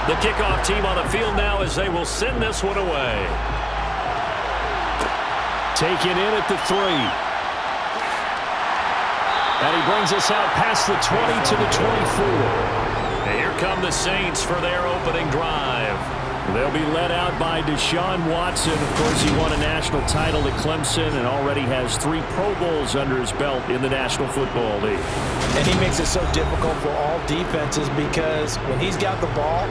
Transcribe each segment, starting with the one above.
The kickoff team on the field now as they will send this one away. Taken in at the 3. And he brings us out past the 20 to the 24. And here come the Saints for their opening drive. They'll be led out by Deshaun Watson. Of course, he won a national title at Clemson and already has 3 Pro Bowls under his belt in the National Football League. And he makes it so difficult for all defenses because when he's got the ball,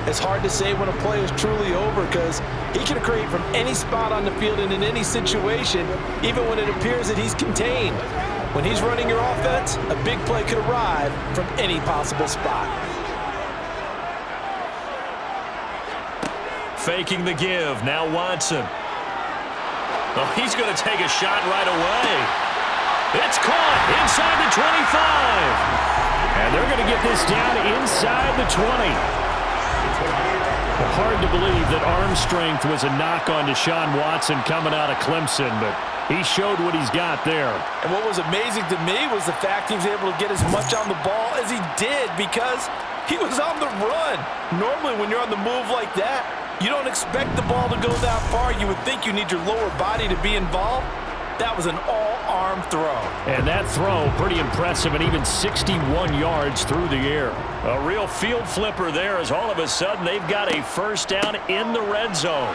it's hard to say when a play is truly over because he can create from any spot on the field and in any situation, even when it appears that he's contained. When he's running your offense, a big play could arrive from any possible spot. Faking the give. Now Watson. Oh, he's going to take a shot right away. It's caught inside the 25. And they're going to get this down inside the 20. Hard to believe that arm strength was a knock on Deshaun Watson coming out of Clemson, but he showed what he's got there. And what was amazing to me was the fact he was able to get as much on the ball as he did because he was on the run. Normally when you're on the move like that, you don't expect the ball to go that far. You would think you need your lower body to be involved. That was an all-arm throw. And that throw, pretty impressive, and even 61 yards through the air. A real field flipper there as all of a sudden they've got a first down in the red zone.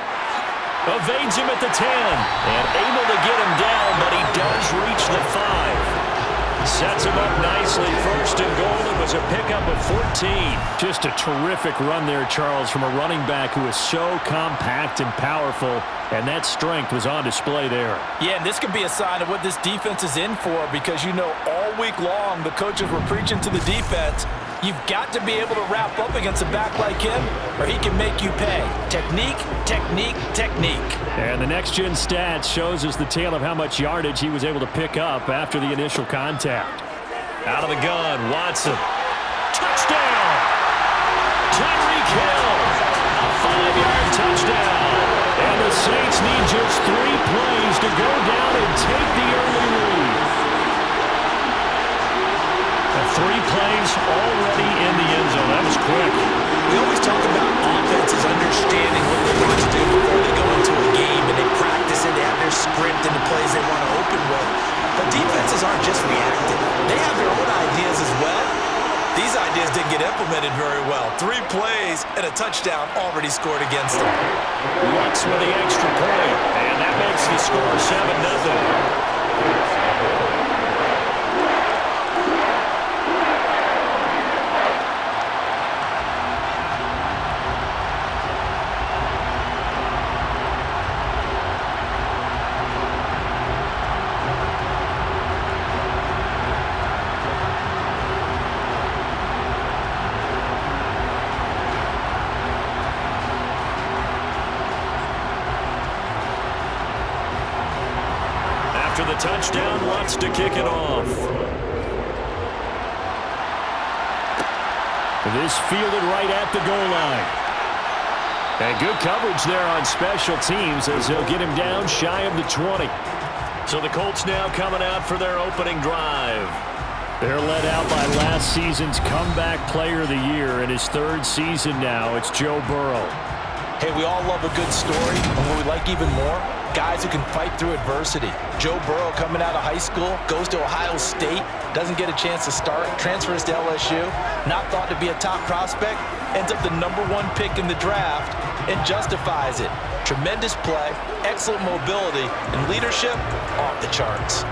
Evades him at the 10 and able to get him down, but he does reach the 5. Sets him up nicely. First and goal. It was a pickup of 14. Just a terrific run there, Charles, from a running back who is so compact and powerful, and that strength was on display there. Yeah, and this could be a sign of what this defense is in for because, you know, all week long the coaches were preaching to the defense, you've got to be able to wrap up against a back like him or he can make you pay. Technique, technique, technique. And the next-gen stats shows us the tale of how much yardage he was able to pick up after the initial contact. Out of the gun, Watson. Touchdown! Tyreek Hill. A 5-yard touchdown. And the Saints need just 3 plays to go down and take the early lead. 3 plays already in the end zone. That was quick. We always talk about offenses understanding what they want to do before they go into a game, and they practice it, they have their script and the plays they want to open with. But defenses aren't just reactive. They have their own ideas as well. These ideas didn't get implemented very well. 3 plays and a touchdown already scored against them. Lutz with the extra point, and that makes the score 7-0. After the touchdown, wants to kick it off. This fielded right at the goal line. And good coverage there on special teams as they'll get him down shy of the 20. So the Colts now coming out for their opening drive. They're led out by last season's comeback player of the year. In his 3rd season now, it's Joe Burrow. Hey, we all love a good story, and what we like even more, guys who can fight through adversity. Joe Burrow coming out of high school, goes to Ohio State, doesn't get a chance to start, transfers to LSU, not thought to be a top prospect, ends up the #1 pick in the draft, and justifies it. Tremendous play, excellent mobility, and leadership off the charts.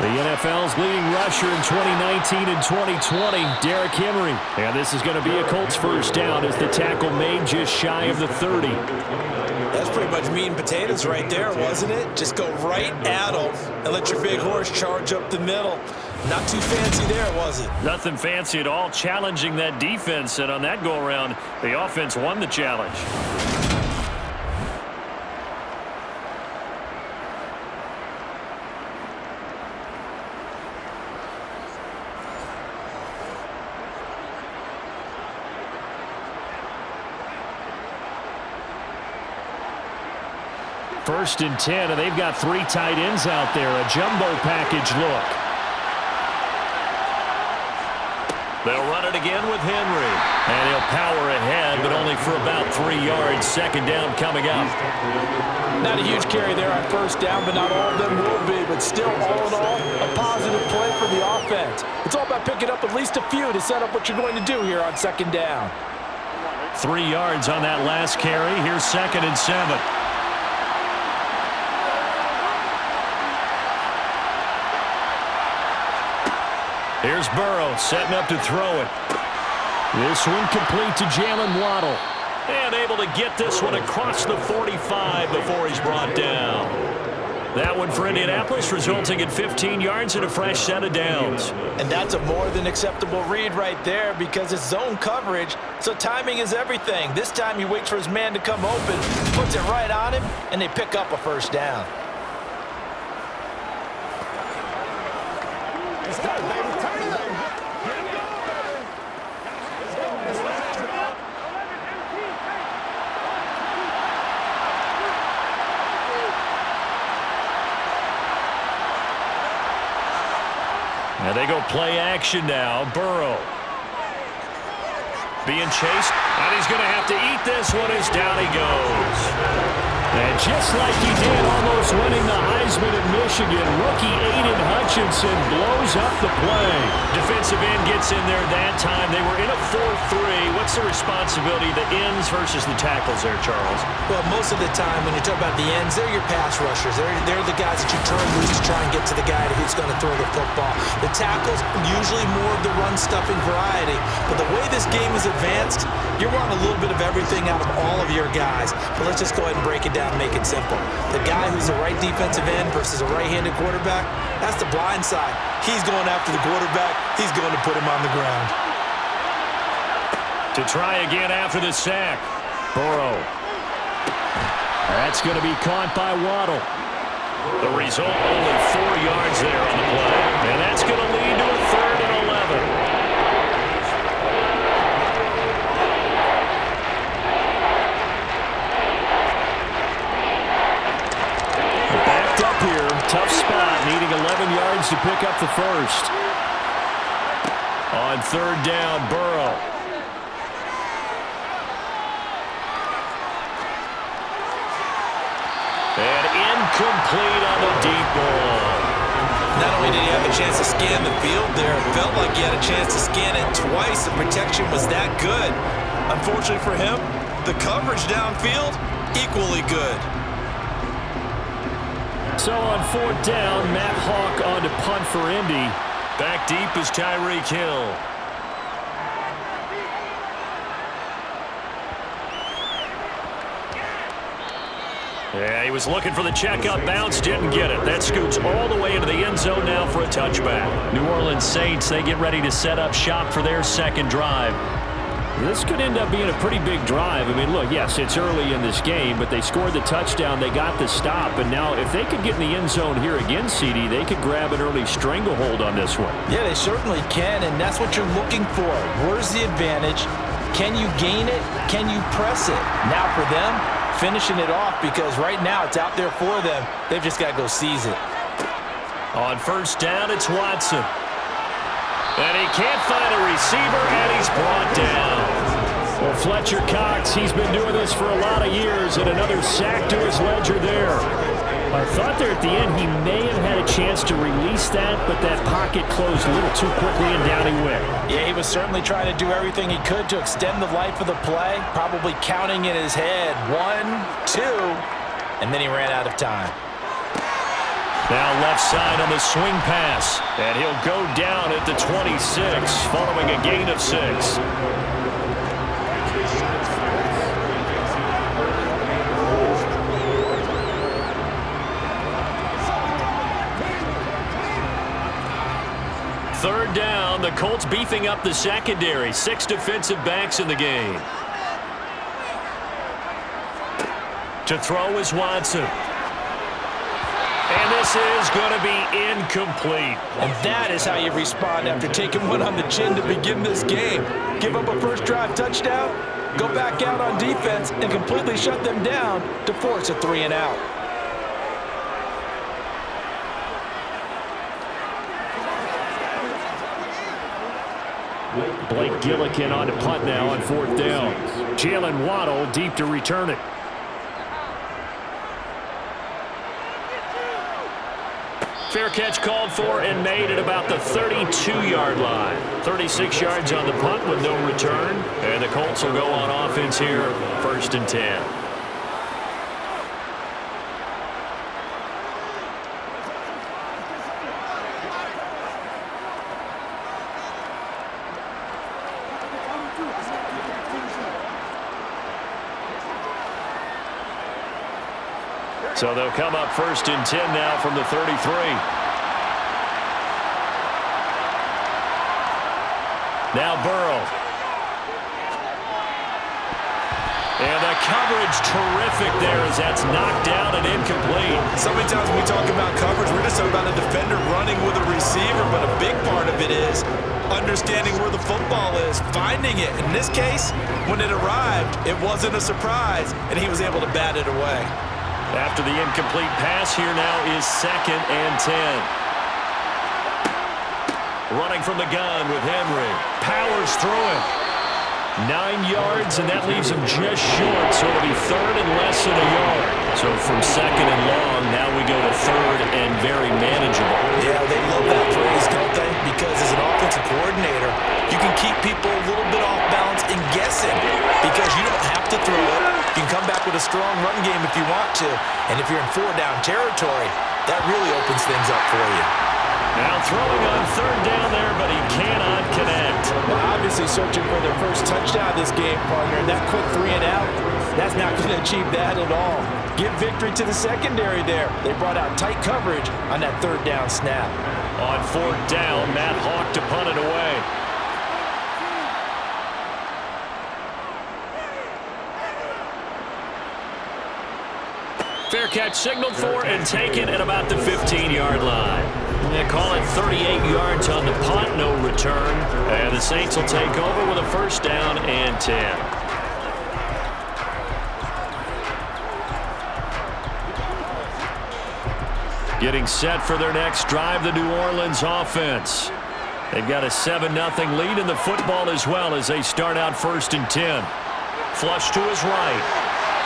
The NFL's leading rusher in 2019 and 2020, Derrick Henry. And this is going to be a Colts first down as the tackle made just shy of the 30. That's pretty much meat and potatoes right there, wasn't it? Just go right at them and let your big horse charge up the middle. Not too fancy there, was it? Nothing fancy at all, challenging that defense. And on that go-around, the offense won the challenge. 1st and 10, and they've got 3 tight ends out there. A jumbo package look. They'll run it again with Henry. And he'll power ahead, but only for about 3 yards. 2nd down coming up. Not a huge carry there on 1st down, but not all of them will be. But still, all in all, a positive play for the offense. It's all about picking up at least a few to set up what you're going to do here on 2nd down. 3 yards on that last carry. Here's 2nd and 7. Here's Burrow setting up to throw it. This one complete to Jalen Waddle. And able to get this one across the 45 before he's brought down. That one for Indianapolis, resulting in 15 yards and a fresh set of downs. And that's a more than acceptable read right there because it's zone coverage, so timing is everything. This time he waits for his man to come open, puts it right on him, and they pick up a 1st down. And they go play action now. Burrow being chased, and he's going to have to eat this one as down he goes. And just like he did, almost winning the Heisman at Michigan, rookie Aiden Hutchinson blows up the play. Defensive end gets in there that time. They were in a 4-3. What's the responsibility, the ends versus the tackles there, Charles? Well, most of the time when you talk about the ends, they're your pass rushers. They're the guys that you turn loose to try and get to the guy who's going to throw the football. The tackles, usually more of the run-stuffing variety. But the way this game is advanced, you're wanting a little bit of everything out of all of your guys. But let's just go ahead and break it down and make it simple. The guy who's the right defensive end versus a right-handed quarterback, that's the blind side. He's going after the quarterback. He's going to put him on the ground. To try again after the sack. Burrow. That's going to be caught by Waddle. The result, only 4 yards there on the play. And that's going to lead to a 3rd and 11. Backed up here. Tough spot. Needing 11 yards to pick up the 1st. On 3rd down, Burrow. And incomplete on the deep ball. Not only did he have a chance to scan the field there, it felt like he had a chance to scan it twice. The protection was that good. Unfortunately for him, the coverage downfield, equally good. So on 4th down, Matt Hawk on to punt for Indy. Back deep is Tyreek Hill. Yeah, he was looking for the checkup bounce, didn't get it. That scoots all the way into the end zone now for a touchback. New Orleans Saints, they get ready to set up shop for their 2nd drive. This could end up being a pretty big drive. I mean, look, yes, it's early in this game, but they scored the touchdown. They got the stop, and now if they could get in the end zone here again, CD, they could grab an early stranglehold on this one. Yeah, they certainly can, and that's what you're looking for. Where's the advantage? Can you gain it? Can you press it? Now for them, finishing it off, because right now it's out there for them. They've just got to go seize it. On 1st down, it's Watson. And he can't find a receiver, and he's brought down. Well, Fletcher Cox, he's been doing this for a lot of years, and another sack to his ledger there. I thought there at the end he may have had a chance to release that, but that pocket closed a little too quickly, and down he went. Yeah, he was certainly trying to do everything he could to extend the life of the play, probably counting in his head 1, 2, and then he ran out of time. Now left side on the swing pass, and he'll go down at the 26, following a gain of 6. Third down, the Colts beefing up the secondary. 6 defensive backs in the game. To throw is Watson. And this is going to be incomplete. And that is how you respond after taking one on the chin to begin this game. Give up a first drive touchdown, go back out on defense, and completely shut them down to force a 3 and out. Blake Gillikin on to punt now on 4th down. Jalen Waddle deep to return it. Fair catch called for and made at about the 32-yard line. 36 yards on the punt with no return. And the Colts will go on offense here, 1st and 10. So they'll come up 1st and 10 now from the 33. Now Burrow. And the coverage terrific there as that's knocked down and incomplete. So many times when we talk about coverage, we're just talking about a defender running with a receiver, but a big part of it is understanding where the football is, finding it. In this case, when it arrived, it wasn't a surprise, and he was able to bat it away. After the incomplete pass, here now is 2nd and 10. Running from the gun with Henry. Powers through it. 9 yards, and that leaves him just short. So it'll be 3rd and less than a yard. So from 2nd and long, now we go to 3rd and very manageable. Yeah, they love that phrase, don't they? Because as an offensive coordinator, you can keep people a little bit off balance and guessing because you don't have to throw it. You can come back with a strong run game if you want to. And if you're in 4-down territory, that really opens things up for you. Now throwing on 3rd down there, but he cannot connect. Well, obviously searching for their first touchdown this game, partner. That quick 3 and out, that's not going to achieve that at all. Give victory to the secondary there. They brought out tight coverage on that 3rd down snap. On 4th down, Matt Hawk to punt it away. Fair catch signaled for and taken at about the 15-yard line. They call it 38 yards on the punt, no return. And the Saints will take over with a 1st down and 10. Getting set for their next drive, the New Orleans offense. They've got a 7-0 lead in the football as well as they start out 1st and 10. Flush to his right.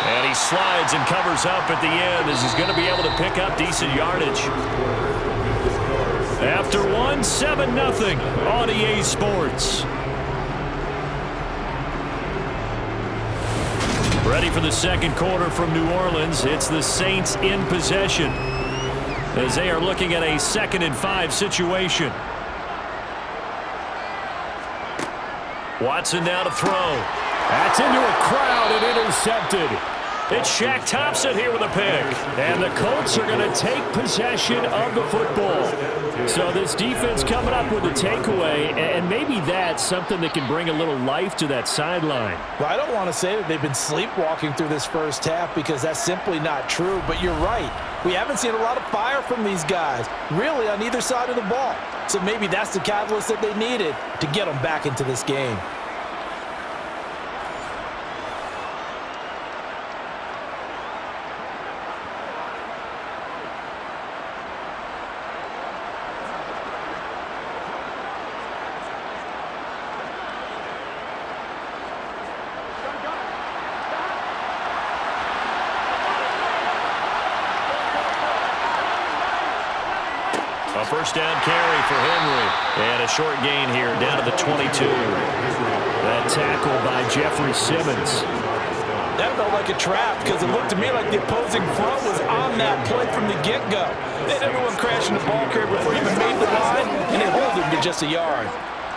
And he slides and covers up at the end as he's going to be able to pick up decent yardage. After 7-0 on EA Sports. Ready for the 2nd quarter from New Orleans. It's the Saints in possession as they are looking at a 2nd and 5 situation. Watson now to throw. That's into a crowd and intercepted. It's Shaq Thompson here with a pick. And the Colts are going to take possession of the football. So this defense coming up with a takeaway, and maybe that's something that can bring a little life to that sideline. Well, I don't want to say that they've been sleepwalking through this first half because that's simply not true, but you're right. We haven't seen a lot of fire from these guys, really on either side of the ball. So maybe that's the catalyst that they needed to get them back into this game. A 1st down carry for Henry. And a short gain here down to the 22. That tackle by Jeffrey Simmons. That felt like a trap because it looked to me like the opposing front was on that play from the get-go. Then everyone crashing the ball carrier before he even made the line, and they hold him to just a yard.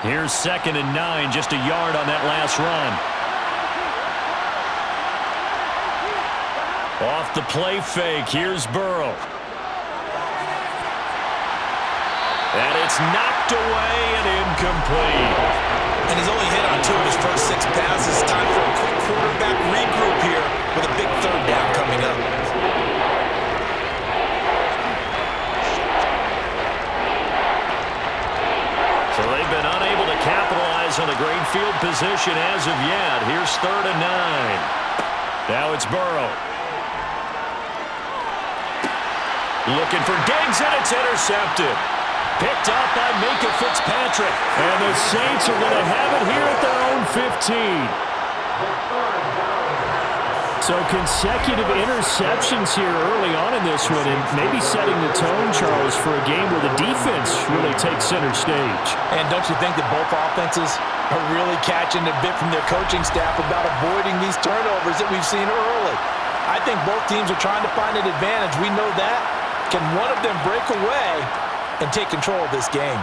Here's 2nd and 9, just a yard on that last run. Off the play fake, here's Burrow. And it's knocked away and incomplete. And he's only hit on 2 of his first 6 passes. Time for a quick quarterback regroup here with a big 3rd down coming up. So they've been unable to capitalize on a great field position as of yet. Here's 3rd and 9. Now it's Burrow. Looking for Diggs, and it's intercepted. Picked up by Minka Fitzpatrick. And the Saints are going to have it here at their own 15. So consecutive interceptions here early on in this one, and maybe setting the tone, Charles, for a game where the defense really takes center stage. And don't you think that both offenses are really catching a bit from their coaching staff about avoiding these turnovers that we've seen early? I think both teams are trying to find an advantage. We know that. Can one of them break away and take control of this game?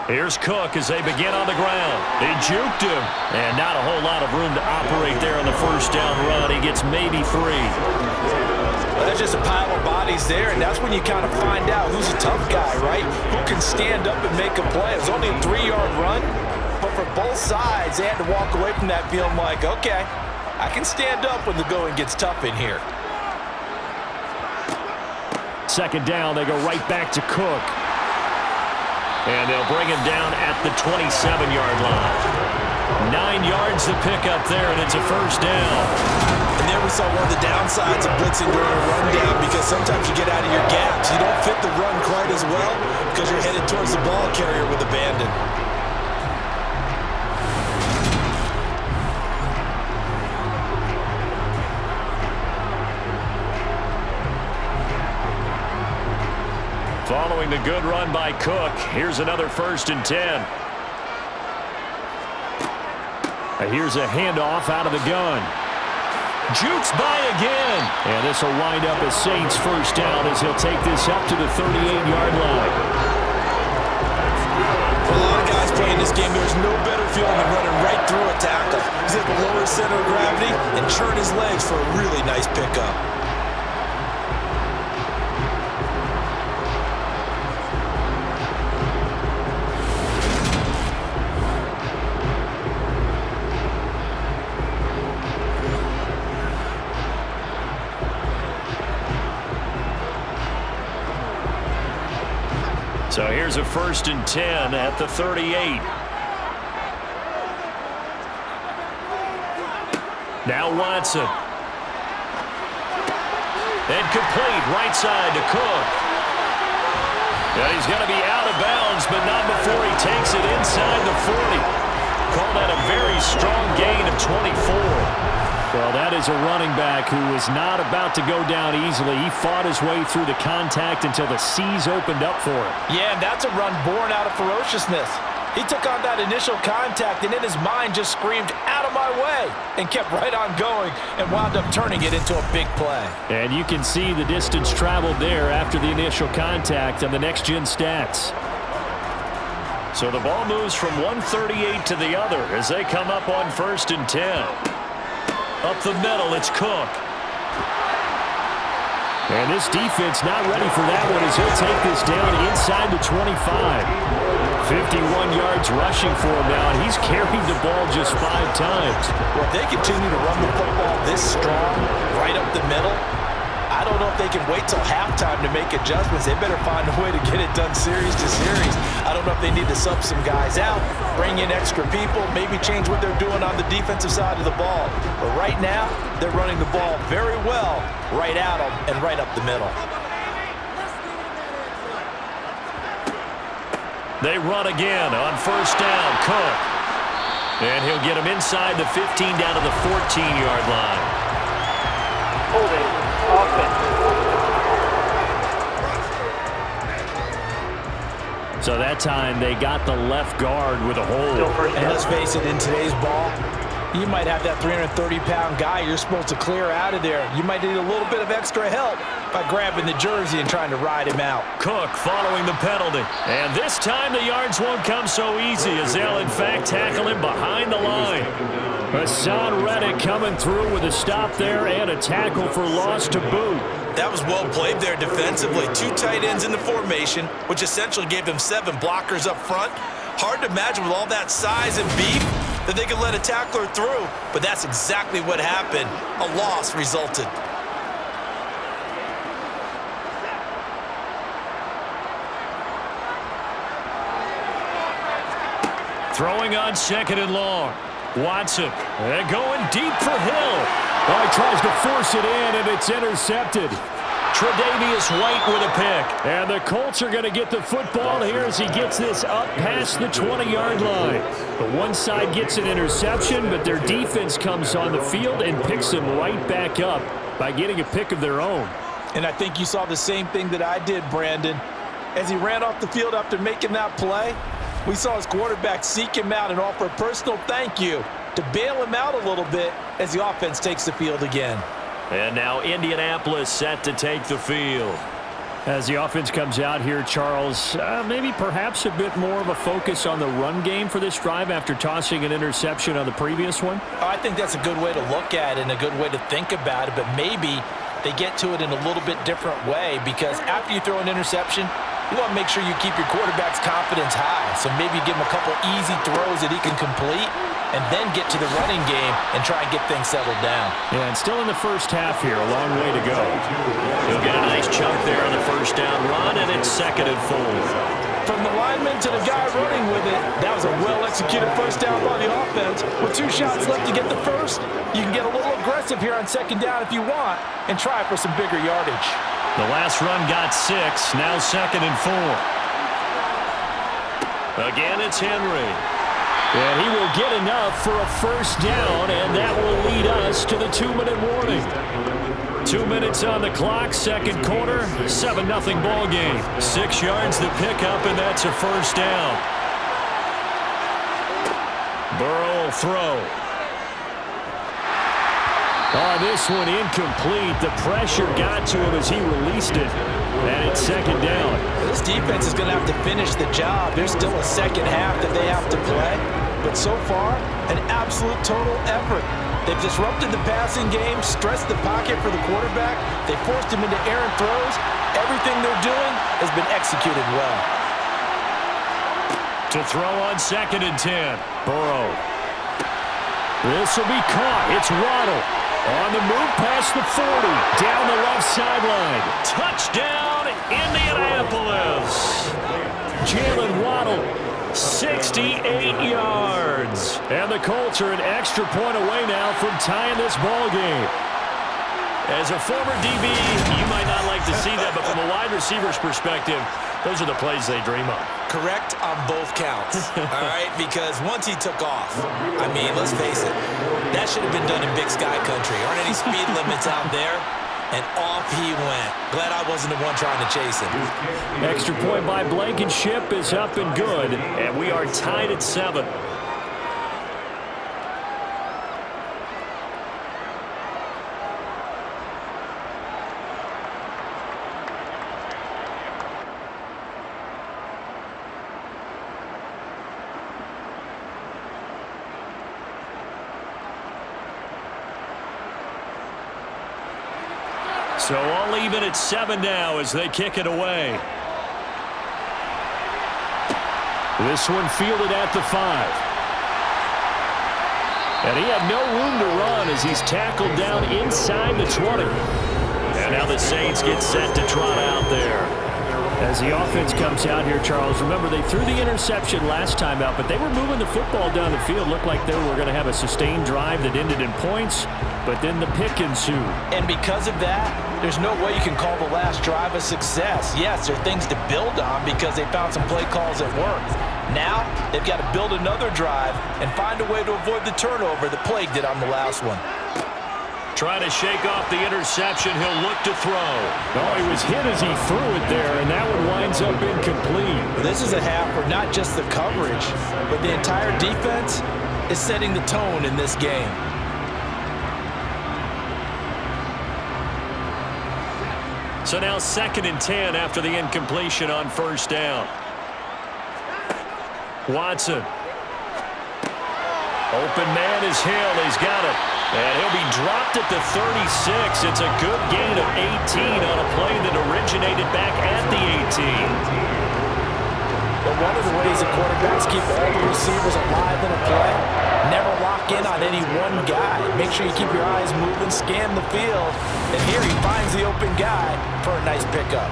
Here's Cook as they begin on the ground. They juked him. And not a whole lot of room to operate there on the first down run. He gets maybe 3. Well, there's just a pile of bodies there, and that's when you kind of find out who's a tough guy, right? Who can stand up and make a play. It was only a 3-yard run, but for both sides, they had to walk away from that feeling like, okay, I can stand up when the going gets tough in here. Second down, they go right back to Cook. And they'll bring him down at the 27-yard line. 9 yards to pick up there, and it's a first down. And there we saw one of the downsides of blitzing during a rundown, because sometimes you get out of your gaps. You don't fit the run quite as well because you're headed towards the ball carrier with abandon. Following the good run by Cook, here's another 1st and 10. Here's a handoff out of the gun. Jukes by again. And this will wind up a Saints first down as he'll take this up to the 38-yard line. For a lot of guys playing this game, there's no better feeling than running right through a tackle. He's able to lower his center of gravity and churn his legs for a really nice pickup. So here's a 1st and 10 at the 38. Now Watson. And complete right side to Cook. Yeah, he's going to be out of bounds, but not before he takes it inside the 40. Call that a very strong gain of 24. Well, that is a running back who was not about to go down easily. He fought his way through the contact until the seas opened up for him. Yeah, and that's a run born out of ferociousness. He took on that initial contact, and in his mind just screamed, out of my way, and kept right on going and wound up turning it into a big play. And you can see the distance traveled there after the initial contact on the next-gen stats. So the ball moves from 138 to the other as they come up on 1st and 10. Up the middle, it's Cook. And this defense not ready for that one as he'll take this down inside the 25. 51 yards rushing for him now, and he's carried the ball just 5 times. Well, if they continue to run the football this strong, right up the middle, I don't know if they can wait till halftime to make adjustments. They better find a way to get it done series to series. I don't know if they need to sub some guys out, bring in extra people, maybe change what they're doing on the defensive side of the ball. But right now, they're running the ball very well right at them and right up the middle. They run again on 1st down, Cook. And he'll get him inside the 15 down to the 14-yard line. Holding offense. So that time they got the left guard with a hold. And let's face it, in today's ball, you might have that 330-pound guy you're supposed to clear out of there. You might need a little bit of extra help by grabbing the jersey and trying to ride him out. Cook following the penalty. And this time the yards won't come so easy as they'll, in fact, tackle him behind the line. Hassan Reddick coming through with a stop there and a tackle for loss to boot. That was well played there defensively. 2 tight ends in the formation, which essentially gave them 7 blockers up front. Hard to imagine with all that size and beef, that they could let a tackler through, but that's exactly what happened. A loss resulted. Throwing on 2nd and long. Watson going deep for Hill. Oh, he tries to force it in, and it's intercepted. Tre'Davious White with a pick. And the Colts are going to get the football here as he gets this up past the 20-yard line. The one side gets an interception, but their defense comes on the field and picks them right back up by getting a pick of their own. And I think you saw the same thing that I did, Brandon. As he ran off the field after making that play, we saw his quarterback seek him out and offer a personal thank you to bail him out a little bit as the offense takes the field again. And now Indianapolis set to take the field. As the offense comes out here, Charles, maybe perhaps a bit more of a focus on the run game for this drive after tossing an interception on the previous one? I think that's a good way to look at it and a good way to think about it, but maybe they get to it in a little bit different way, because after you throw an interception, you want to make sure you keep your quarterback's confidence high. So maybe give him a couple easy throws that he can complete and then get to the running game and try and get things settled down. Yeah, and still in the first half here, a long way to go. He'll get a nice chunk there on the first down run, and it's 2nd and 4. From the lineman to the guy running with it, that was a well-executed first down by the offense. With 2 shots left to get the first, you can get a little aggressive here on 2nd down if you want and try for some bigger yardage. The last run got 6, now 2nd and 4. Again, it's Henry. And he will get enough for a first down, and that will lead us to the 2-minute warning. 2 minutes on the clock, second quarter, 7-0 ball game. 6 yards the pickup, and that's a first down. Burrow will throw. Oh, this one incomplete. The pressure got to him as he released it. And it's 2nd down. This defense is going to have to finish the job. There's still a second half that they have to play. But so far, an absolute total effort. They've disrupted the passing game, stressed the pocket for the quarterback. They forced him into errant throws. Everything they're doing has been executed well. To throw on 2nd and 10. Burrow. This will be caught. It's Waddle. On the move past the 40. Down the left sideline. Touchdown, Indianapolis. Jalen Waddle, 68 yards. And the Colts are an extra point away now from tying this ball game. As a former DB, you might not like to see that, but from a wide receiver's perspective, those are the plays they dream of. Correct on both counts, all right? Because once he took off, I mean, let's face it, that should have been done in Big Sky Country. Aren't any speed limits out there? And off he went. Glad I wasn't the one trying to chase him. Extra point by Blankenship is up and good. And we are tied at 7. So all even at 7 now as they kick it away. This one fielded at the 5. And he had no room to run as he's tackled down inside the 20. And now the Saints get set to trot out there. As the offense comes out here, Charles, remember they threw the interception last time out, but they were moving the football down the field. Looked like they were going to have a sustained drive that ended in points, but then the pick ensued. And because of that, there's no way you can call the last drive a success. Yes, there are things to build on because they found some play calls that worked. Now, they've got to build another drive and find a way to avoid the turnover that plagued it on the last one. Trying to shake off the interception. He'll look to throw. Oh, he was hit as he threw it there, and that one winds up incomplete. This is a half where not just the coverage, but the entire defense is setting the tone in this game. So now 2nd and 10 after the incompletion on first down. Watson. Open man is Hill. He's got it. And he'll be dropped at the 36. It's a good gain of 18 on a play that originated back at the 18. But one of the ways that quarterbacks keep all the receivers alive in a play, never lock in on any one guy. Make sure you keep your eyes moving, scan the field. And here he finds the open guy for a nice pickup.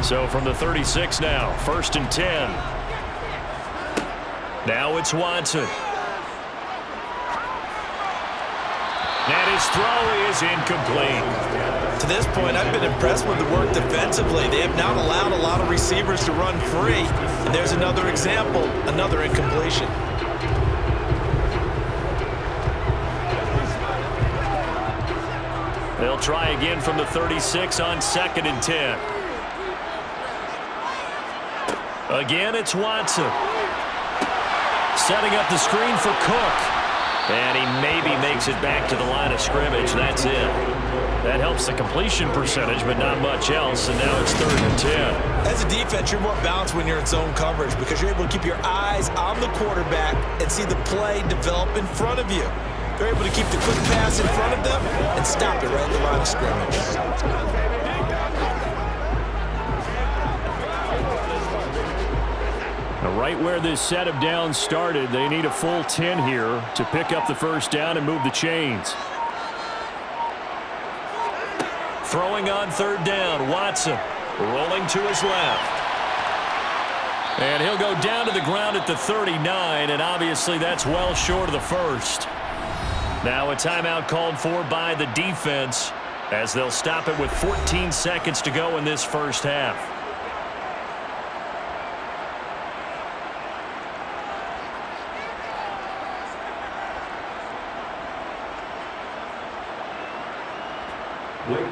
So from the 36 now, 1st and 10. Now it's Watson. And his throw is incomplete. To this point, I've been impressed with the work defensively. They have not allowed a lot of receivers to run free. And there's another example, another incompletion. They'll try again from the 36 on 2nd and 10. Again, it's Watson. Setting up the screen for Cook. And he maybe makes it back to the line of scrimmage. That's it. That helps the completion percentage, but not much else. And now it's 3rd and 10. As a defense, you're more balanced when you're in zone coverage because you're able to keep your eyes on the quarterback and see the play develop in front of you. They're able to keep the quick pass in front of them and stop it right at the line of scrimmage. Right where this set of downs started, they need a full 10 here to pick up the first down and move the chains. Throwing on 3rd down, Watson rolling to his left. And he'll go down to the ground at the 39, and obviously that's well short of the first. Now a timeout called for by the defense as they'll stop it with 14 seconds to go in this first half.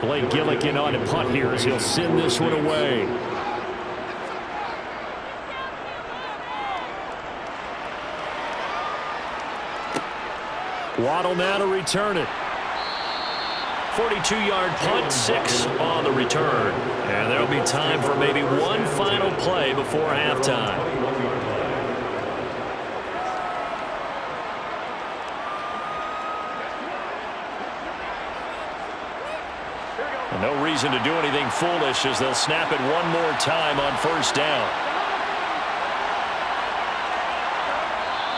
Blake Gillikin on to punt here as he'll send this one away. Waddle now to return it. 42-yard punt, 6 on the return. And there'll be time for maybe one final play before halftime. No reason to do anything foolish as they'll snap it one more time on 1st down.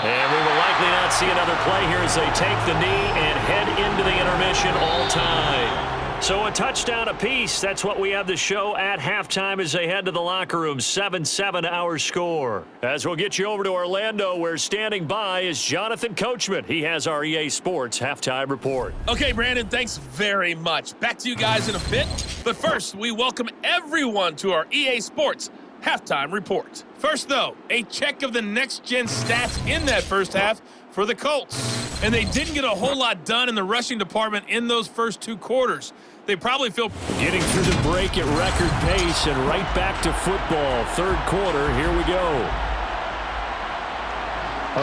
And we will likely not see another play here as they take the knee and head into the intermission all tied. So a touchdown apiece. That's what we have to show at halftime as they head to the locker room. 7-7 our score. As we'll get you over to Orlando, where standing by is Jonathan Coachman. He has our EA Sports halftime report. Okay, Brandon, thanks very much. Back to you guys in a bit. But first, we welcome everyone to our EA Sports halftime report. First, though, a check of the next-gen stats in that first half for the Colts. And they didn't get a whole lot done in the rushing department in those first 2 quarters. They probably feel getting through the break at record pace and right back to football. 3rd quarter, here we go.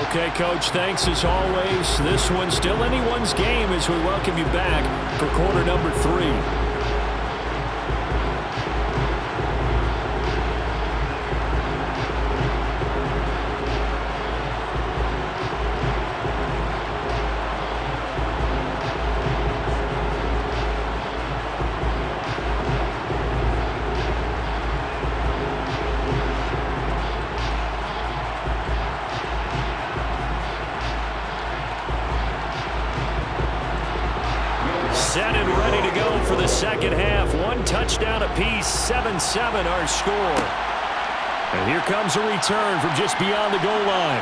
Okay, Coach, thanks as always. This one's still anyone's game as we welcome you back for quarter number 3. Set and ready to go for the second half. 1 touchdown apiece, 7-7 our score. And here comes a return from just beyond the goal line.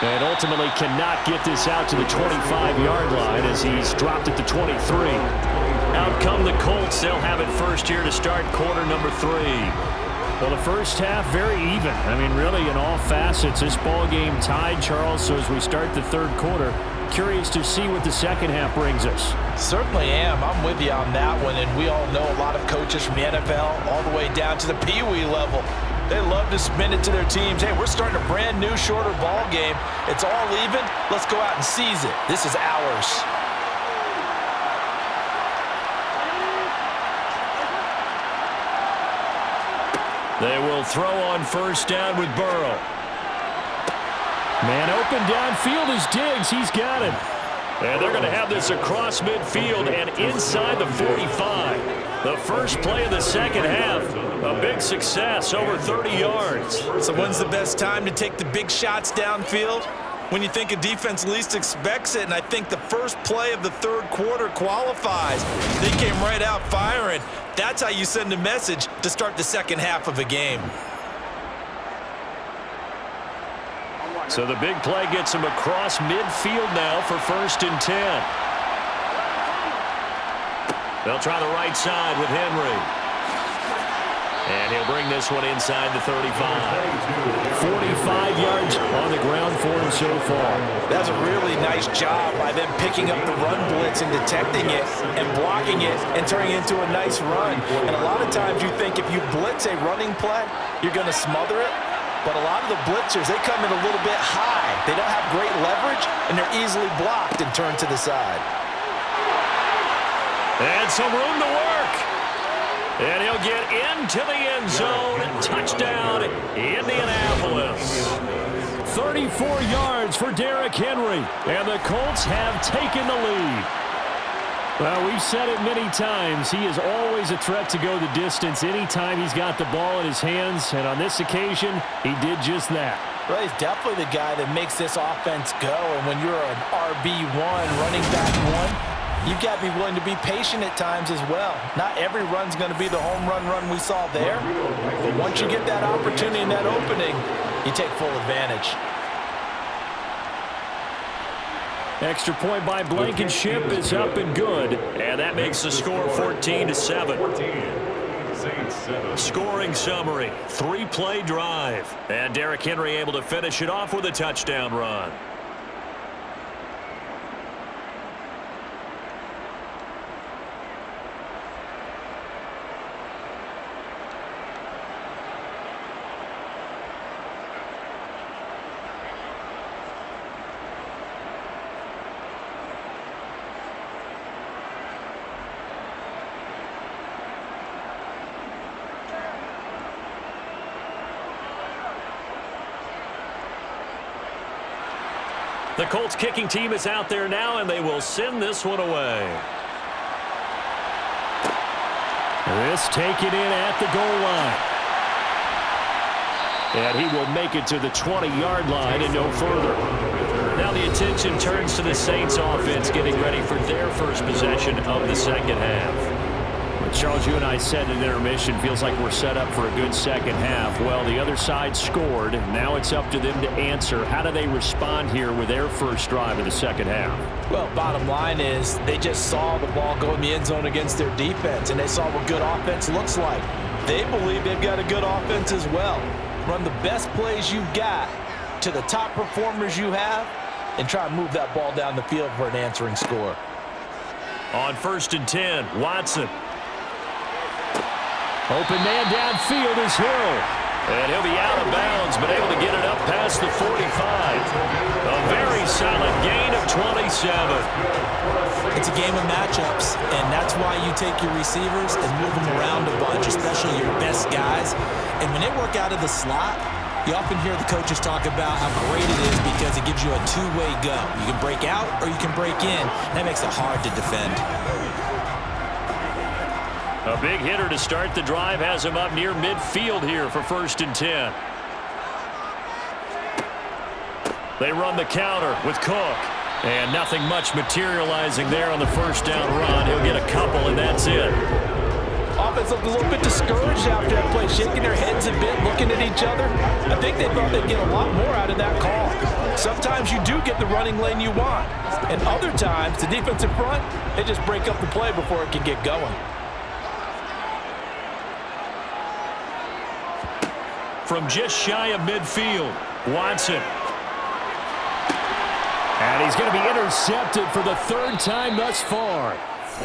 And ultimately cannot get this out to the 25-yard line as he's dropped at the 23. Out come the Colts. They'll have it first here to start quarter number 3. Well, the first half very even. I mean, really in all facets. This ball game tied, Charles. So as we start the 3rd quarter, curious to see what the second half brings us. Certainly am. I'm with you on that one, and we all know a lot of coaches from the NFL all the way down to the Pee-wee level. They love to spin it to their teams. Hey, we're starting a brand new, shorter ball game. It's all even. Let's go out and seize it. This is ours. They will throw on 1st down with Burrow. Man open downfield is Diggs. He's got it. And they're going to have this across midfield and inside the 45. The first play of the second half, a big success, over 30 yards. So when's the best time to take the big shots downfield? When you think a defense least expects it, and I think the first play of the third quarter qualifies. They came right out firing. That's how you send a message to start the second half of a game. So the big play gets him across midfield now for 1st and 10. They'll try the right side with Henry. And he'll bring this one inside the 35. 45 yards on the ground for him so far. That's a really nice job by them picking up the run blitz and detecting it and blocking it and turning it into a nice run. And a lot of times you think if you blitz a running play, you're going to smother it. But a lot of the blitzers, they come in a little bit high. They don't have great leverage, and they're easily blocked and turned to the side. And some room to work. And he'll get into the end zone. Touchdown, Indianapolis. 34 yards for Derrick Henry. And the Colts have taken the lead. Well, we've said it many times. He is always a threat to go the distance anytime he's got the ball in his hands. And on this occasion, he did just that. Well, he's definitely the guy that makes this offense go. And when you're an RB1, running back one, you've got to be willing to be patient at times as well. Not every run's going to be the home run we saw there. But once you get that opportunity and that opening, you take full advantage. Extra point by Blankenship is up and good. And that makes the score 14-7. Scoring summary, 3-play drive. And Derrick Henry able to finish it off with a touchdown run. The Colts kicking team is out there now, and they will send this one away. This taken in at the goal line. And he will make it to the 20-yard line and no further. Now the attention turns to the Saints offense getting ready for their first possession of the second half. Charles, you and I said in intermission, feels like we're set up for a good second half. Well, the other side scored. Now it's up to them to answer. How do they respond here with their first drive of the second half? Well, bottom line is they just saw the ball go in the end zone against their defense, and they saw what good offense looks like. They believe they've got a good offense as well. Run the best plays you've got to the top performers you have and try to move that ball down the field for an answering score. On 1st and 10, Watson. Open man downfield is Hill. And he'll be out of bounds, but able to get it up past the 45. A very solid gain of 27. It's a game of matchups, and that's why you take your receivers and move them around a bunch, especially your best guys. And when they work out of the slot, you often hear the coaches talk about how great it is because it gives you a two-way go. You can break out or you can break in. That makes it hard to defend. A big hitter to start the drive has him up near midfield here for 1st and 10. They run the counter with Cook. And nothing much materializing there on the first down run. He'll get a couple, and that's it. Offense looked a little bit discouraged after that play, shaking their heads a bit, looking at each other. I think they thought they'd get a lot more out of that call. Sometimes you do get the running lane you want. And other times, the defensive front, they just break up the play before it can get going. From just shy of midfield, Watson. And he's going to be intercepted for the 3rd time thus far.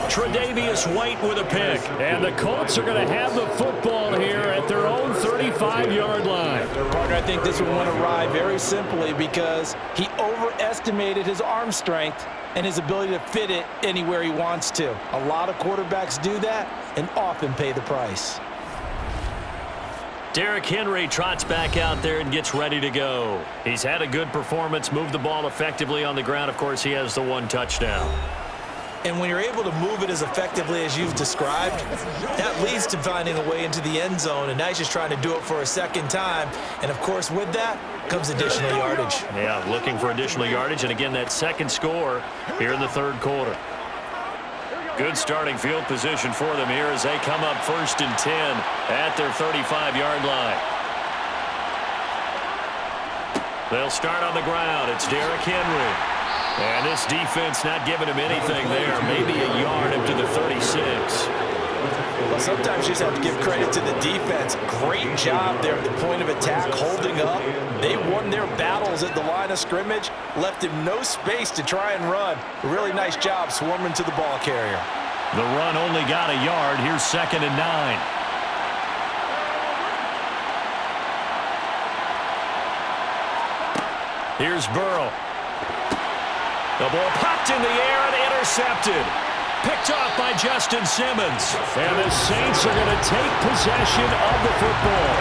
Tre'Davious White with a pick. And the Colts are going to have the football here at their own 35-yard line. Partner, I think this one went awry very simply because he overestimated his arm strength and his ability to fit it anywhere he wants to. A lot of quarterbacks do that and often pay the price. Derrick Henry trots back out there and gets ready to go. He's had a good performance, moved the ball effectively on the ground. Of course, he has the 1 touchdown. And when you're able to move it as effectively as you've described, that leads to finding a way into the end zone, and now he's just trying to do it for a second time. And, of course, with that comes additional yardage. Yeah, looking for additional yardage, and again, that second score here in the third quarter. Good starting field position for them here as they come up 1st and 10 at their 35-yard line. They'll start on the ground. It's Derrick Henry. And this defense not giving him anything there. Maybe a yard up to the 36. Well, sometimes you just have to give credit to the defense. Great job there at the point of attack, holding up. They won their battles at the line of scrimmage, left him no space to try and run. A really nice job swarming to the ball carrier. The run only got a yard. Here's 2nd and 9. Here's Burrow. The ball popped in the air and intercepted. Picked off by Justin Simmons. And the Saints are going to take possession of the football.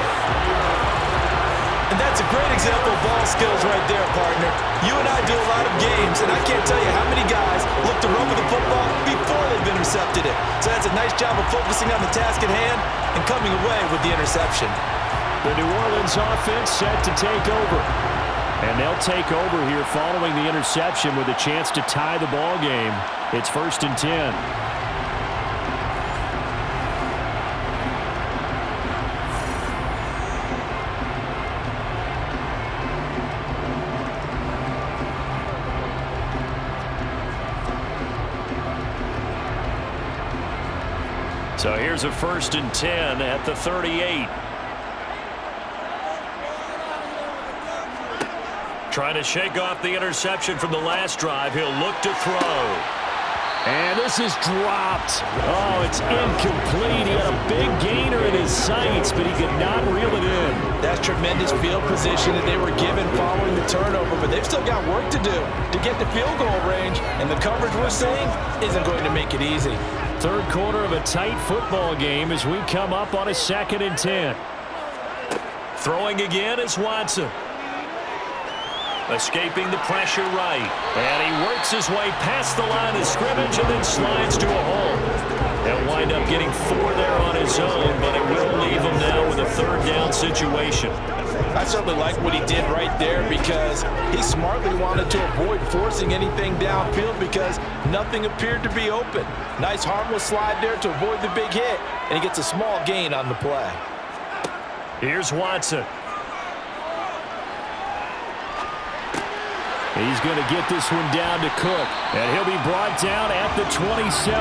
And that's a great example of ball skills right there, partner. You and I do a lot of games, and I can't tell you how many guys look to run with the football before they've intercepted it. So that's a nice job of focusing on the task at hand and coming away with the interception. The New Orleans offense set to take over. And they'll take over here following the interception with a chance to tie the ball game. It's 1st and 10. So here's a 1st and 10 at the 38. Trying to shake off the interception from the last drive. He'll look to throw. And this is dropped. Oh, it's incomplete. He had a big gainer in his sights, but he could not reel it in. That's tremendous field position that they were given following the turnover, but they've still got work to do to get to field goal range, and the coverage we're seeing isn't going to make it easy. Third quarter of a tight football game as we come up on a 2nd and 10. Throwing again is Watson. Escaping the pressure right. And he works his way past the line of scrimmage and then slides to a hole. He'll wind up getting 4 there on his own, but it will leave him now with a 3rd down situation. I certainly like what he did right there because he smartly wanted to avoid forcing anything downfield because nothing appeared to be open. Nice harmless slide there to avoid the big hit, and he gets a small gain on the play. Here's Watson. He's going to get this one down to Cook, and he'll be brought down at the 27.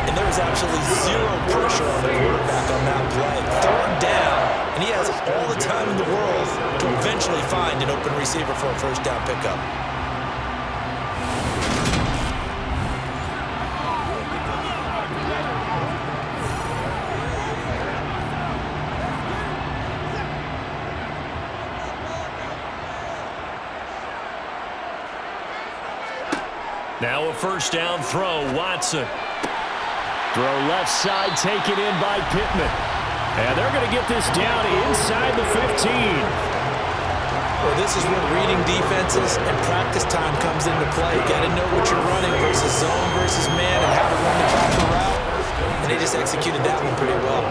And there was absolutely zero pressure on the quarterback on that play. 3rd down, and he has all the time in the world to eventually find an open receiver for a 1st down pickup. Now a 1st down throw, Watson. Throw left side taken in by Pittman. And they're going to get this down inside the 15. Well, this is where reading defenses and practice time comes into play. You got to know what you're running versus zone versus man and how to run the proper route. And they just executed that one pretty well.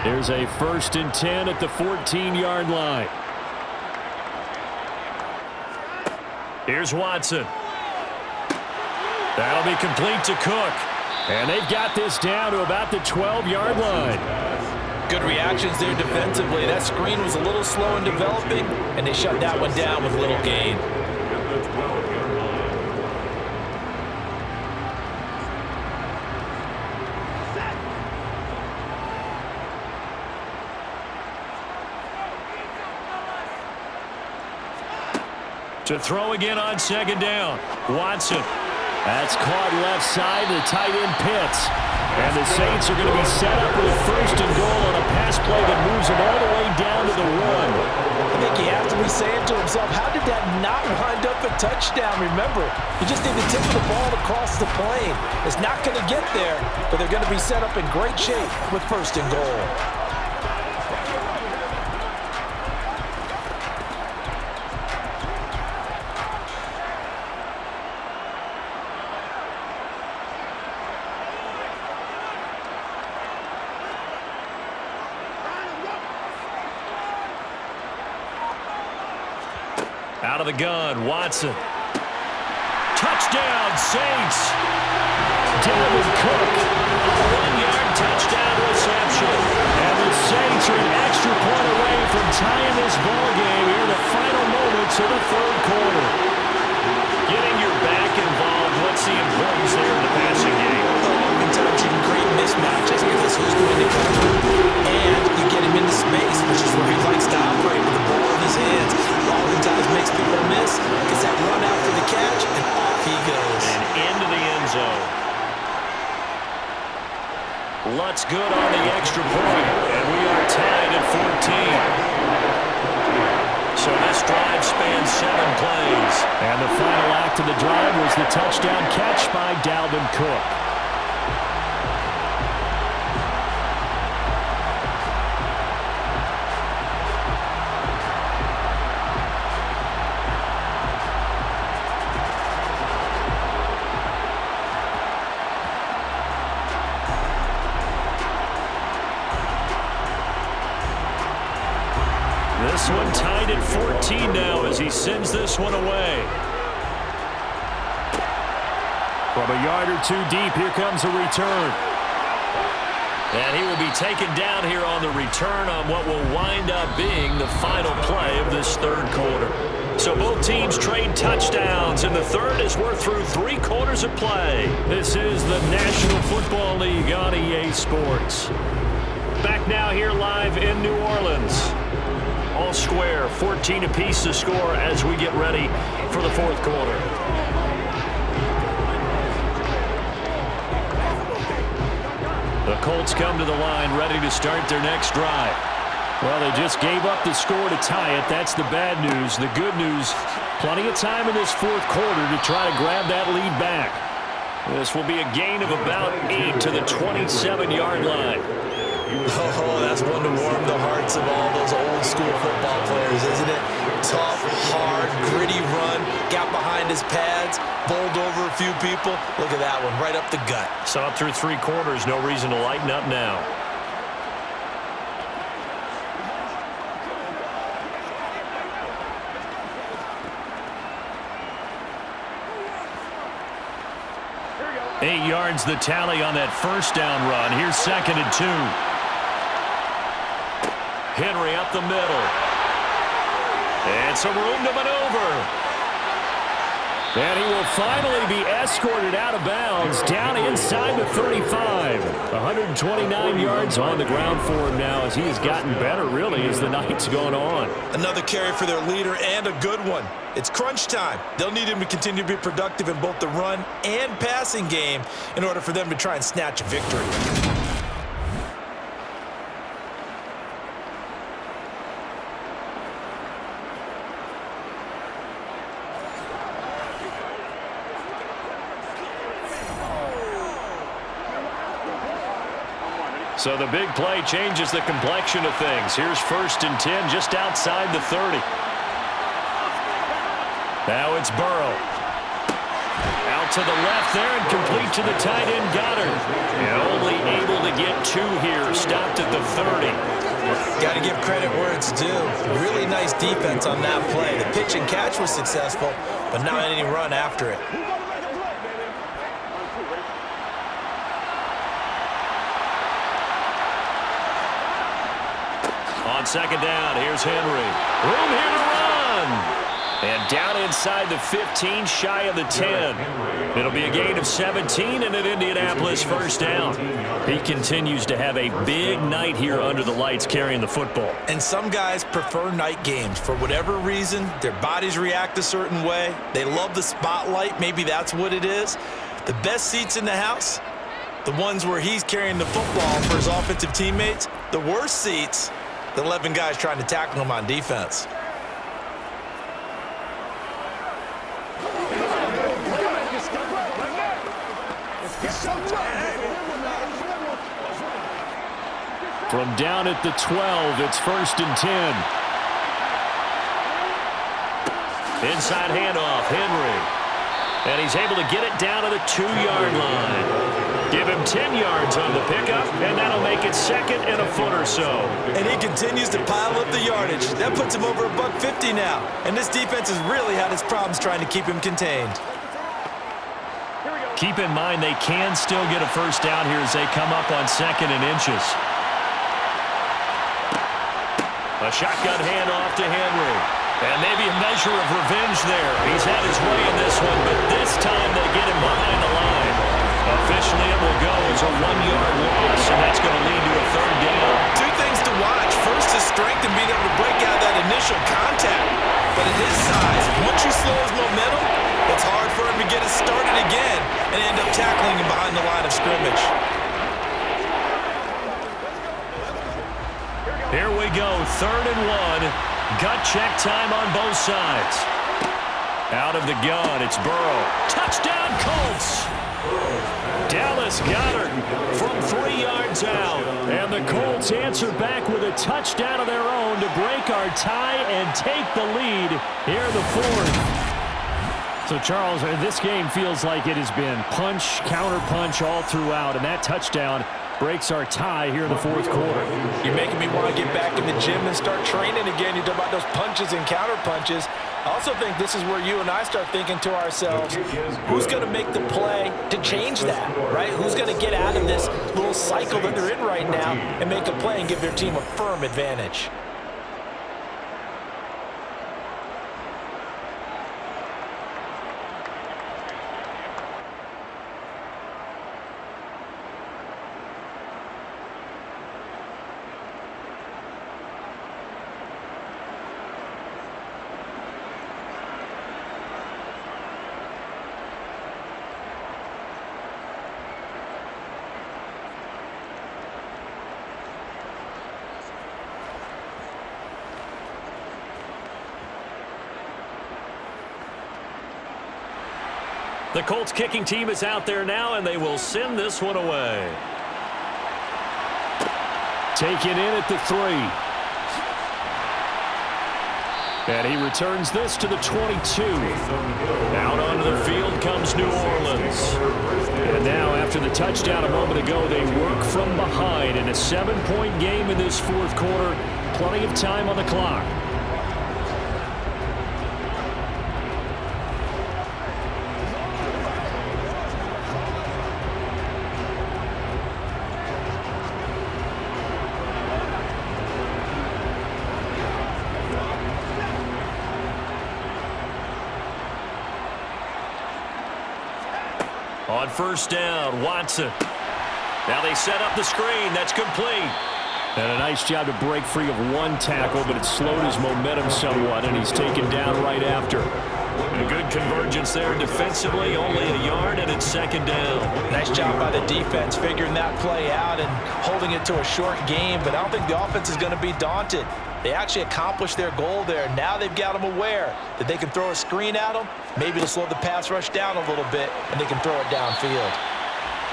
There's a 1st and 10 at the 14-yard line. Here's Watson. That'll be complete to Cook. And they've got this down to about the 12-yard line. Good reactions there defensively. That screen was a little slow in developing, and they shut that one down with little gain. To throw again on 2nd down. Watson. That's caught left side. The tight end Pitts. And the Saints are going to be set up with a 1st and goal on a pass play that moves them all the way down to the 1. probably saying to himself, how did that not wind up a touchdown? Remember, you just need the tip of the ball to cross the plane. It's not going to get there, but they're going to be set up in great shape with 1st and goal. Out of the gun, Watson. Touchdown, Saints. Dalvin Cook. A 1-yard touchdown reception. And the Saints are an extra point away from tying this ball game here in the final moments of the 3rd quarter. Getting your back involved, what's the importance there in the passing game? Oftentimes you can create mismatches because who's going to cover, and you get him into space, which is where he likes to operate with the ball in his hands. Oftentimes makes people miss, gets that run out for the catch, and off he goes. And into the end zone. Lutz good on the extra point, and we are tied at 14. So this drive spans 7 plays. And the final act of the drive was the touchdown catch by Dalvin Cook. This one tied at 14 now as he sends this one away. From a yard or 2 deep, here comes a return. And he will be taken down here on the return on what will wind up being the final play of this 3rd quarter. So both teams trade touchdowns, and the 3rd as we're through 3 quarters of play. This is the National Football League on EA Sports. Back now here live in New Orleans. All square, 14 apiece to score as we get ready for the 4th quarter. The Colts come to the line ready to start their next drive. Well, they just gave up the score to tie it. That's the bad news. The good news, plenty of time in this 4th quarter to try to grab that lead back. This will be a gain of about 8 to the 27-yard line. Oh, that's one to warm the hearts of all those old school football players, isn't it? Tough, hard, gritty run, got behind his pads, bowled over a few people. Look at that one, right up the gut. Saw through 3 quarters, no reason to lighten up now. Here 8 yards the tally on that 1st down run. Here's 2nd and 2. Henry up the middle. And some room to maneuver. And he will finally be escorted out of bounds down inside the 35. 129 yards on the ground for him now as he has gotten better, really, as the night's gone on. Another carry for their leader and a good one. It's crunch time. They'll need him to continue to be productive in both the run and passing game in order for them to try and snatch a victory. So the big play changes the complexion of things. Here's 1st and 10 just outside the 30. Now it's Burrow. Out to the left there and complete to the tight end Goddard. And only able to get 2 here. Stopped at the 30. Got to give credit where it's due. Really nice defense on that play. The pitch and catch was successful, but not any run after it. On 2nd down, here's Henry. Room here to run. And down inside the 15, shy of the 10. It'll be a gain of 17 and an Indianapolis 1st down. He continues to have a big night here under the lights carrying the football. And some guys prefer night games. For whatever reason, their bodies react a certain way. They love the spotlight. Maybe that's what it is. The best seats in the house, the ones where he's carrying the football for his offensive teammates. The worst seats, the 11 guys trying to tackle him on defense. From down at the 12, it's 1st and 10. Inside handoff, Henry. And he's able to get it down to the 2-yard line. Give him 10 yards on the pickup, and that'll make it 2nd and a foot or so. And he continues to pile up the yardage. That puts him over $150 now. And this defense has really had its problems trying to keep him contained. Keep in mind they can still get a first down here as they come up on 2nd and inches. A shotgun handoff to Henry. And maybe a measure of revenge there. He's had his way in this one, but this time they get him behind the line. Officially, it will go as a 1-yard loss, and that's going to lead to a 3rd down. 2 things to watch. First, his strength and being able to break out that initial contact. But at his size, once you slow his momentum, it's hard for him to get it started again and end up tackling him behind the line of scrimmage. Here we go, 3rd and 1. Gut check time on both sides. Out of the gun, it's Burrow. Touchdown, Colts! Dallas Goedert from 3 yards out. And the Colts answer back with a touchdown of their own to break our tie and take the lead here in the 4th. So, Charles, this game feels like it has been punch, counter-punch all throughout, and that touchdown breaks our tie here in the 4th quarter. You're making me want to get back in the gym and start training again. You talk about those punches and counter punches. I also think this is where you and I start thinking to ourselves, who's going to make the play to change that, right? Who's going to get out of this little cycle that they're in right now and make a play and give their team a firm advantage? The Colts kicking team is out there now, and they will send this one away. Taken in at the 3. And he returns this to the 22. Out onto the field comes New Orleans. And now, after the touchdown a moment ago, they work from behind in a 7-point game in this 4th quarter. Plenty of time on the clock. On 1st down, Watson. Now they set up the screen. That's complete. And a nice job to break free of 1 tackle, but it slowed his momentum somewhat, and he's taken down right after. A good convergence there defensively, only a yard, and it's 2nd down. Nice job by the defense figuring that play out and holding it to a short game, but I don't think the offense is going to be daunted. They actually accomplished their goal there. Now they've got them aware that they can throw a screen at them, maybe to slow the pass rush down a little bit, and they can throw it downfield.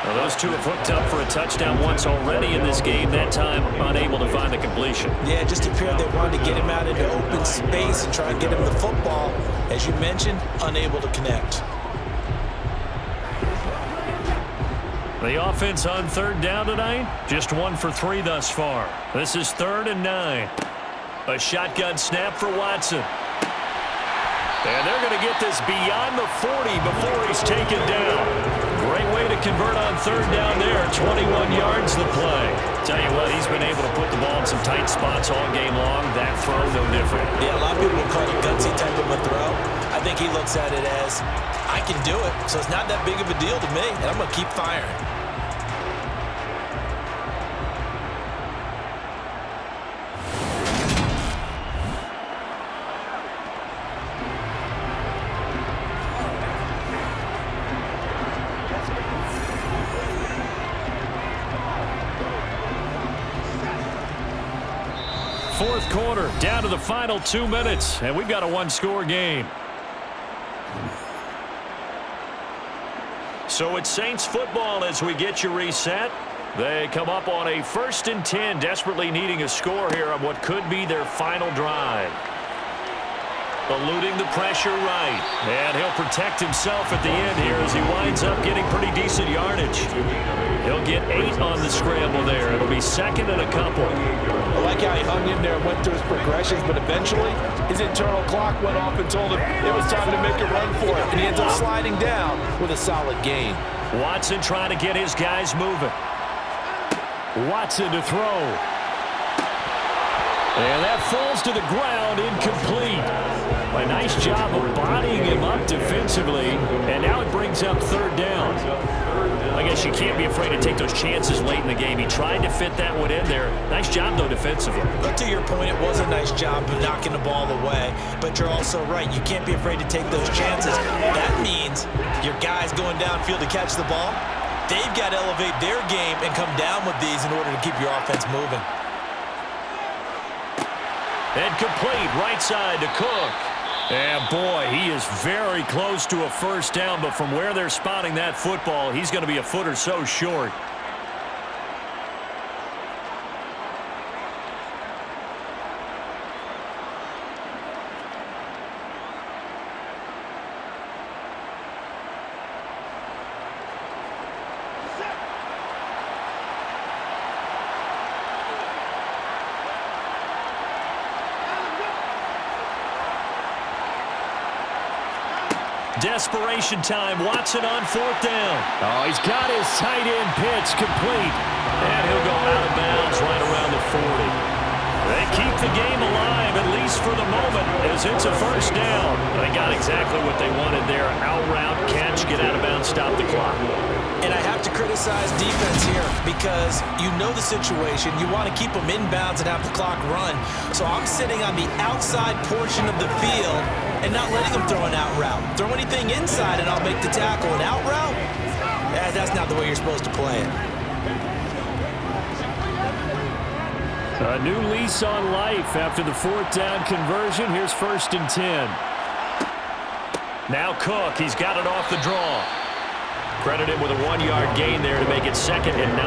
Well, those two have hooked up for a touchdown once already in this game, that time unable to find the completion. Yeah, just appeared they wanted to get him out into open space and try and get him the football. As you mentioned, unable to connect. The offense on 3rd down tonight, just 1 for 3 thus far. This is 3rd and 9. A shotgun snap for Watson. And they're going to get this beyond the 40 before he's taken down. Great way to convert on 3rd down there. 21 yards the play. Tell you what, he's been able to put the ball in some tight spots all game long. That throw, no different. Yeah, a lot of people will call it a gutsy type of a throw. I think he looks at it as, I can do it, so it's not that big of a deal to me, and I'm going to keep firing. Fourth quarter, down to the final 2 minutes, and we've got a 1-score game. So it's Saints football as we get you reset. They come up on a 1st and 10, desperately needing a score here on what could be their final drive. Eluding the pressure right. And he'll protect himself at the end here as he winds up getting pretty decent yardage. He'll get 8 on the scramble there. It'll be 2nd and a couple. I like how he hung in there and went through his progressions, but eventually his internal clock went off and told him it was time to make a run for it. And he ends up sliding down with a solid gain. Watson trying to get his guys moving. Watson to throw. And that falls to the ground, incomplete. A nice job of bodying him up defensively, and now it brings up 3rd down. I guess you can't be afraid to take those chances late in the game. He tried to fit that one in there. Nice job, though, defensively. But to your point, it was a nice job of knocking the ball away. But you're also right. You can't be afraid to take those chances. That means your guys going downfield to catch the ball, they've got to elevate their game and come down with these in order to keep your offense moving. And complete, right side to Cook. And boy, he is very close to a 1st down, but from where they're spotting that football, he's going to be a foot or so short. Desperation time. Watson on 4th down. Oh, he's got his tight end pitch complete. And he'll go out of bounds right around the 40. They keep the game alive, at least for the moment, as it's a 1st down. They got exactly what they wanted there. Out route, catch, get out of bounds, stop the clock. And I have to criticize defense here because you know the situation. You want to keep them inbounds and have the clock run. So I'm sitting on the outside portion of the field and not letting them throw an out route. Throw anything inside and I'll make the tackle. An out route? That's not the way you're supposed to play it. A new lease on life after the 4th down conversion. Here's 1st and 10. Now Cook, he's got it off the draw. Credit him with a 1-yard gain there to make it 2nd and 9.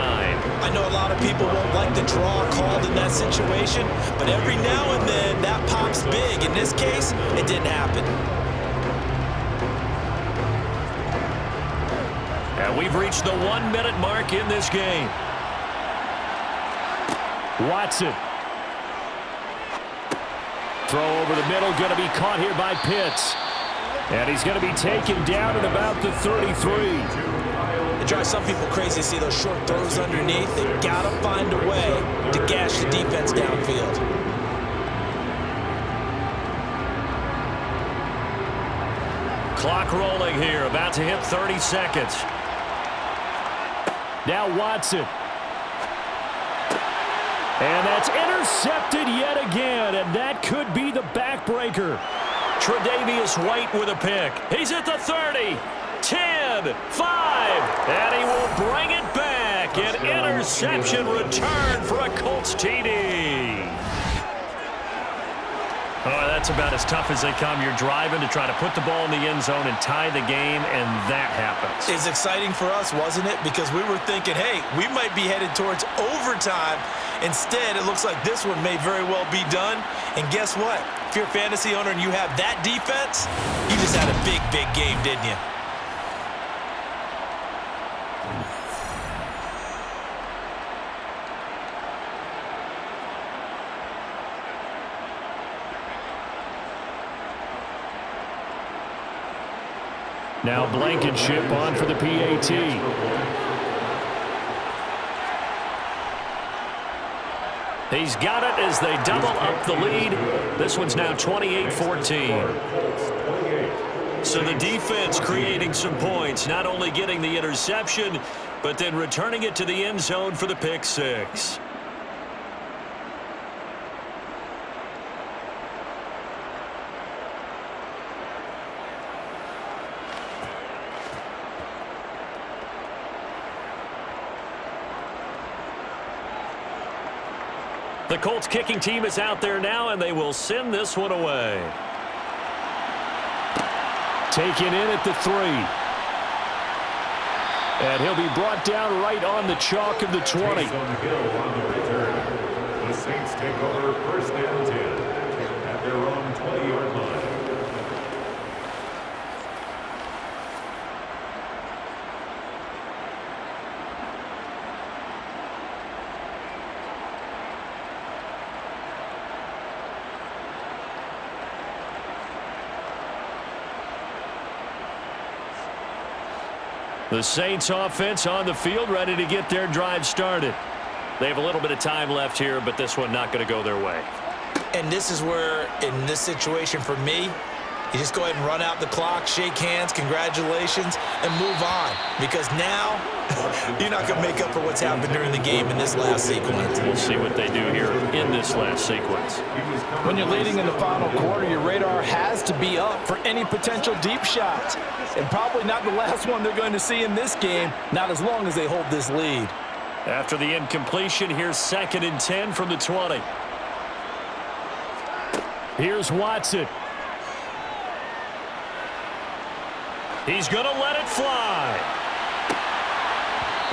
I know a lot of people won't like the draw called in that situation, but every now and then that pops big. In this case, it didn't happen. And we've reached the 1-minute mark in this game. Watson. Throw over the middle, going to be caught here by Pitts. And he's going to be taken down at about the 33. It drives some people crazy to see those short throws underneath. They've got to find a way to gash the defense downfield. Clock rolling here, about to hit 30 seconds. Now Watson. And that's intercepted yet again, and that could be the backbreaker. Tre'Davious White with a pick. He's at the 30, 10, 5, and he will bring it back. An interception return for a Colts TD. Oh, that's about as tough as they come. You're driving to try to put the ball in the end zone and tie the game, and that happens. It's exciting for us, wasn't it? Because we were thinking, hey, we might be headed towards overtime. Instead, it looks like this one may very well be done. And guess what? If you're a fantasy owner and you have that defense, you just had a big, big game, didn't you? Now Blankenship on for the PAT. He's got it as they double up the lead. This one's now 28-14. So the defense creating some points, not only getting the interception, but then returning it to the end zone for the pick six. The Colts kicking team is out there now, and they will send this one away. Taken in at the 3. And he'll be brought down right on the chalk of the 20. On the hill on the return. The Saints take over first and 10 at their own 20-yard line. The Saints offense on the field, ready to get their drive started. They have a little bit of time left here, but this one not going to go their way. And this is where, in this situation for me, you just go ahead and run out the clock, shake hands, congratulations, and move on. Because now, you're not going to make up for what's happened during the game in this last sequence. We'll see what they do here in this last sequence. When you're leading in the final quarter, your radar has to be up for any potential deep shots. And probably not the last one they're going to see in this game, not as long as they hold this lead. After the incompletion, here's 2nd and 10 from the 20. Here's Watson. He's going to let it fly.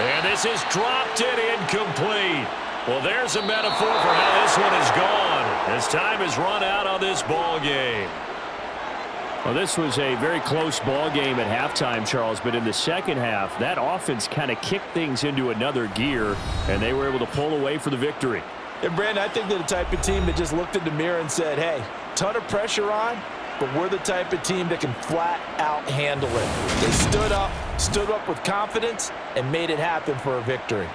And this is dropped and incomplete. Well, there's a metaphor for how this one is gone. As time has run out on this ball game. Well, this was a very close ball game at halftime, Charles, but in the second half, that offense kind of kicked things into another gear, and they were able to pull away for the victory. And, Brandon, I think they're the type of team that just looked in the mirror and said, hey, ton of pressure on, but we're the type of team that can flat out handle it. They stood up with confidence, and made it happen for a victory.